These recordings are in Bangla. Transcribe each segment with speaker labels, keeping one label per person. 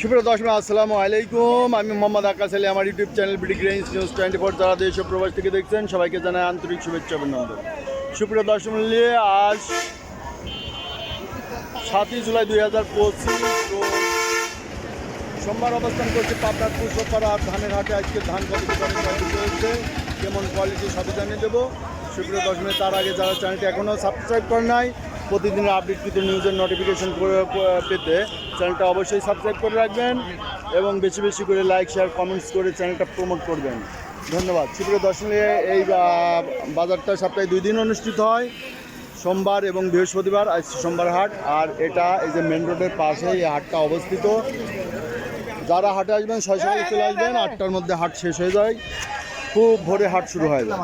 Speaker 1: সুপ্রিয় দর্শক আসসালামু আলাইকুম। আমি মোহাম্মদ আকাশ আলী। আমার YouTube channel BD grains news 24 যারা দেশ ও প্রবাস থেকে দেখছেন সবাইকে জানাই আন্তরিক শুভেচ্ছা অভিনন্দন। সুপ্রিয় দর্শক মণ্ডলী, আজ 7 জুলাই 2025 রোজ সোমবার অবস্থান করছে পাবনার পুষ্পপাড়া ধানের হাটে। আজকে ধান কত চলছে, কেমন কোয়ালিটি সবই জানিয়ে দেবো। সুপ্রিয় দর্শক, তার আগে যারা চ্যানেলটি এখনও সাবস্ক্রাইব করে নাই, প্রতিদিনের আপডেটকৃত নিউজের নোটিফিকেশন পেতে চ্যানেলটা অবশ্যই সাবস্ক্রাইব করে রাখবেন এবং বেশি বেশি করে লাইক শেয়ার কমেন্টস করে চ্যানেলটা প্রমোট করবেন। ধন্যবাদ। সুপ্রিয় দর্শক, এই বাজারটা সপ্তাহে 2 দিন অনুষ্ঠিত হয়, সোমবার এবং বৃহস্পতিবার। আজ সোমবার হাট, আর এটা এই যে মেন রোডের পাশে এই হাটটা অবস্থিত। যারা হাটে আসবেন সকালে চলে আসবেন, 8টার মধ্যে হাট শেষ হয়ে যায়, খুব ভোরে হাট শুরু হয়ে যায়।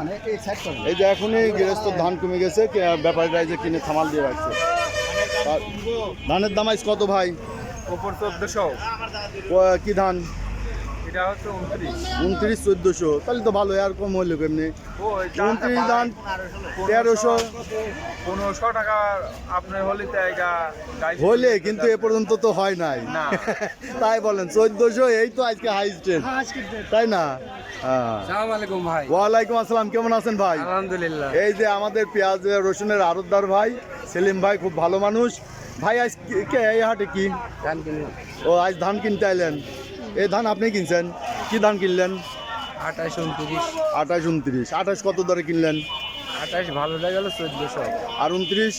Speaker 1: এই যে এখনই গৃহস্থ ধান কমে গেছে, ব্যাপারীরা যে কিনে থামাল দিয়ে রাখছে। ধানের দাম আজ কত ভাই?
Speaker 2: উপর 1400।
Speaker 1: কি ধান?
Speaker 2: এটা হচ্ছে
Speaker 1: 29 1400, তাহলে তো ভালো। আর কম হইলো কেমনি? 29 ধান 1300
Speaker 2: 1500 টাকা আপনার হলে
Speaker 1: হইলে, কিন্তু এ পর্যন্ত তো হয় নাই
Speaker 2: না।
Speaker 1: তাই বলেন 1400, এই তো আজকে হাইস্ট রেট, তাই না?
Speaker 2: আসসালামু আলাইকুম ভাই।
Speaker 1: ওয়ালাইকুম আসসালাম। কেমন আছেন ভাই?
Speaker 2: আলহামদুলিল্লাহ।
Speaker 1: এই যে আমাদের পেঁয়াজ রসুনের আড়তদার ভাই সেলিম ভাই, খুব ভালো মানুষ ভাই। আজ এই হাটে কি
Speaker 2: ধান কিনলাম।
Speaker 1: ও আজ ধান কিনতে আইলেন? এই ধান আপনি কিনছেন? কি ধান কিনলেন?
Speaker 2: 28 29।
Speaker 1: 28 29। 28 কত দরে কিনলেন?
Speaker 2: 28 ভালো হয়ে গেল 1400।
Speaker 1: আর 29?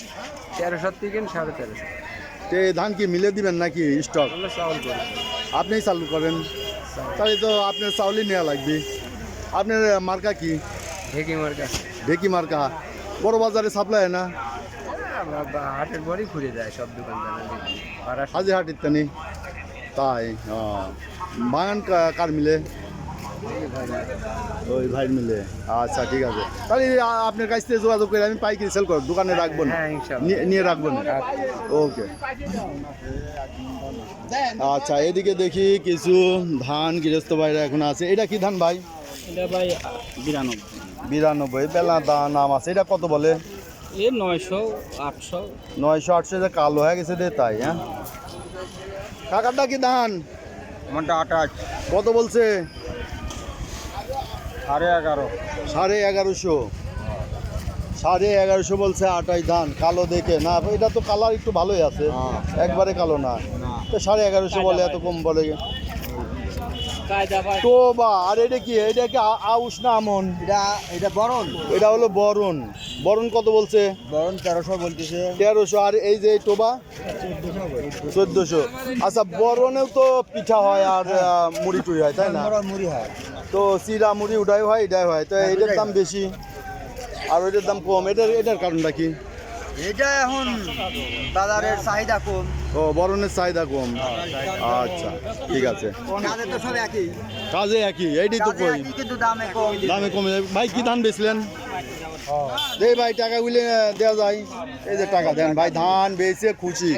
Speaker 2: 1300 থেকে 1350।
Speaker 1: তো এই ধান কি মিলে দিবেন নাকি স্টক?
Speaker 2: আমরা চাউল করি।
Speaker 1: আপনিই চালু করেন, তাহলে তো আপনার চাউলই নেওয়া লাগবে। আপনার মার্কা কি?
Speaker 2: ঢেকি মার্কা।
Speaker 1: ঢেকি মার্কা। বড় বাজারে সাপ্লাই হয় না?
Speaker 2: আমরা হাটের পরই ঘুরে যায় সব দোকানদার।
Speaker 1: হাজি হাট ইত্যাদি। তাই বাগান কার মিলে? ওই ভাই মিলে। আচ্ছা ঠিক আছে, তাহলে আপনার কাছ থেকে যোগাযোগ করে আমি পাইকারি সেল করব, দোকানে রাখবো না,
Speaker 2: হ্যাঁ ইনশাআল্লাহ
Speaker 1: নিয়ে রাখবো না। ওকে। আচ্ছা, এদিকে দেখি কিছু ধান গৃহস্থ ভাইরা এখন আছে। এটা কি ধান ভাই?
Speaker 2: এটা ভাই 92।
Speaker 1: 92 বেলা নাম আছে। এটা কত বলে?
Speaker 2: এ 900 800।
Speaker 1: 900 800 যে কালো হয়ে গেছে রে, তাই? হ্যাঁ কাকারটা কি ধান?
Speaker 2: মনটা 28।
Speaker 1: কত বলছে?
Speaker 2: 11.5।
Speaker 1: 1150। 1150 বলছে 28 ধান, কালো দেখে না। এটা তো কালার একটু ভালোই আছে, একবারে কালো না। তো 1150 বলে, এত কম বলে। তো বা আর এটা কি? এটা কি আউশ না আমন?
Speaker 2: এটা বরণ।
Speaker 1: এটা হলো বরণ। বরণ কত বলছে?
Speaker 2: বরণ 1300 বলতেছে।
Speaker 1: 1300। আর এই যে টোবা 1400। আচ্ছা, বরণেও তো পিঠা হয় আর মুড়ি টুড়ি হয়, তাই না?
Speaker 2: মুড়ি হয়।
Speaker 1: তো চিরা মুড়ি ওটাই হয়, এটাই হয়, তো এটার দাম বেশি আর ওইটার দাম কম। এটার কারণটা কি?
Speaker 2: এটা এখন বাজারের চাহিদা কম।
Speaker 1: ও, বরণের চাহিদা কম। আচ্ছা ঠিক আছে,
Speaker 2: কাজে তো সব একই।
Speaker 1: কাজে একই, এইটাই তো কই,
Speaker 2: কিন্তু দামে কম।
Speaker 1: দামে কমে। ভাই কি ধান বেচলেন? দে ভাই, টাকাগুলি দেওয়া যায়। এই যে টাকা দেন ভাই, ধান বেচে খুশি।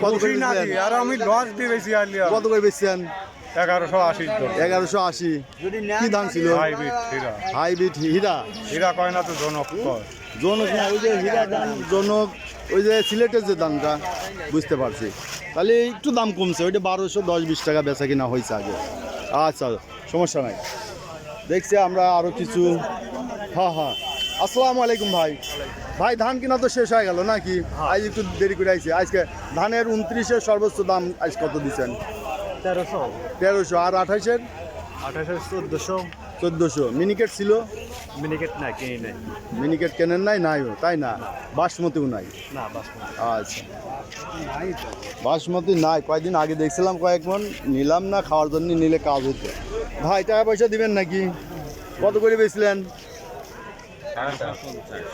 Speaker 1: কত করে বেচলেন?
Speaker 2: আর আমি লস দিয়ে বেশি আনলিয়া।
Speaker 1: কত করে বেচছেন?
Speaker 2: 1180।
Speaker 1: 1180। কি ধান ছিল?
Speaker 2: হাইব্রিড হীরা।
Speaker 1: হাইব্রিড হীরা।
Speaker 2: হীরা কয় না তো জনক কয়।
Speaker 1: জনক না, ওই যে হীরা ধান জনক, ওই যে সিলেটের যে ধানটা, বুঝতে পারছি। তাহলে একটু দাম কমছে, ওইটা 1210-20 টাকা বেচা কিনা হয়েছে আগে। আচ্ছা, সমস্যা নাই। দেখছি আমরা আরও কিছু। হ্যাঁ, আসসালামু আলাইকুম ভাই। ভাই ধান কিনা তো শেষ হয়ে গেল নাকি? আজ একটু দেরি করে আইছি। আজকে ধানের 29-এর সর্বোচ্চ দাম আজ কত দিচ্ছেন? 1300। আর 28-এর?
Speaker 2: 1400।
Speaker 1: 1400। মিনিকেট ছিল?
Speaker 2: মিনিকেট না কিনে নাই।
Speaker 1: মিনিকেট কেনেন নাই? নাইও, তাই না? বাসমতিও নাই?
Speaker 2: না বাসমতি।
Speaker 1: আচ্ছা, বাসমতি নাই। কয়েকদিন আগে দেখছিলাম কয়েক মন, নিলাম না, খাওয়ার জন্য নিলে কাজ হতো। ভাই টাকা পয়সা দিবেন নাকি? কত করে বেচলেন?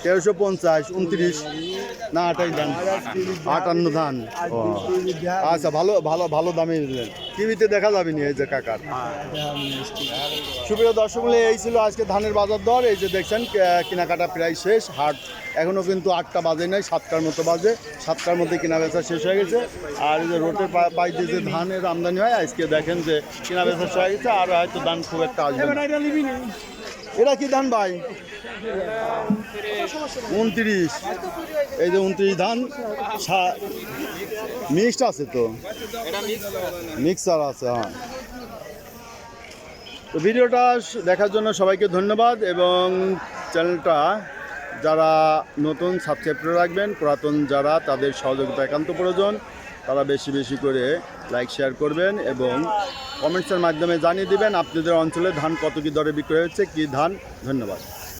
Speaker 1: 1350। 29 না 28 ধান? 58 ধান। ও আচ্ছা, ভালো ভালো ভালো দামে দিলেন। টিভিতে দেখা যাবে নি এই যে কাকার। সুপ্রিয় দর্শক, এই ছিল আজকে ধানের বাজার দর। এই যে দেখছেন কেনাকাটা প্রায় শেষ। হাট এখনও কিন্তু 8টা বাজে নাই, 7টার মতো বাজে। 7টার মধ্যে কেনা বেচা শেষ হয়ে গেছে। আর এই যে রোডের পাই দিয়ে যে ধানের আমদানি হয়, আজকে দেখেন যে কেনা বেচা শেষ হয়ে গেছে, আর হয়তো ধান খুব একটা আসবে না। এটা কি ধান ভাই? 29, এই যে 29 ধান মিক্সড আছে তো, মিক্সার আছে। হ্যাঁ, তো ভিডিওটা দেখার জন্য সবাইকে ধন্যবাদ, এবং চ্যানেলটা যারা নতুন সাবস্ক্রাইব করে রাখবেন, পুরাতন যারা তাদের সহযোগিতা একান্ত প্রয়োজন, তারা বেশি বেশি করে লাইক শেয়ার করবেন এবং কমেন্টসের মাধ্যমে জানিয়ে দিবেন আপনাদের অঞ্চলে ধান কত কী দরে বিক্রয় হচ্ছে, কী ধান। ধন্যবাদ।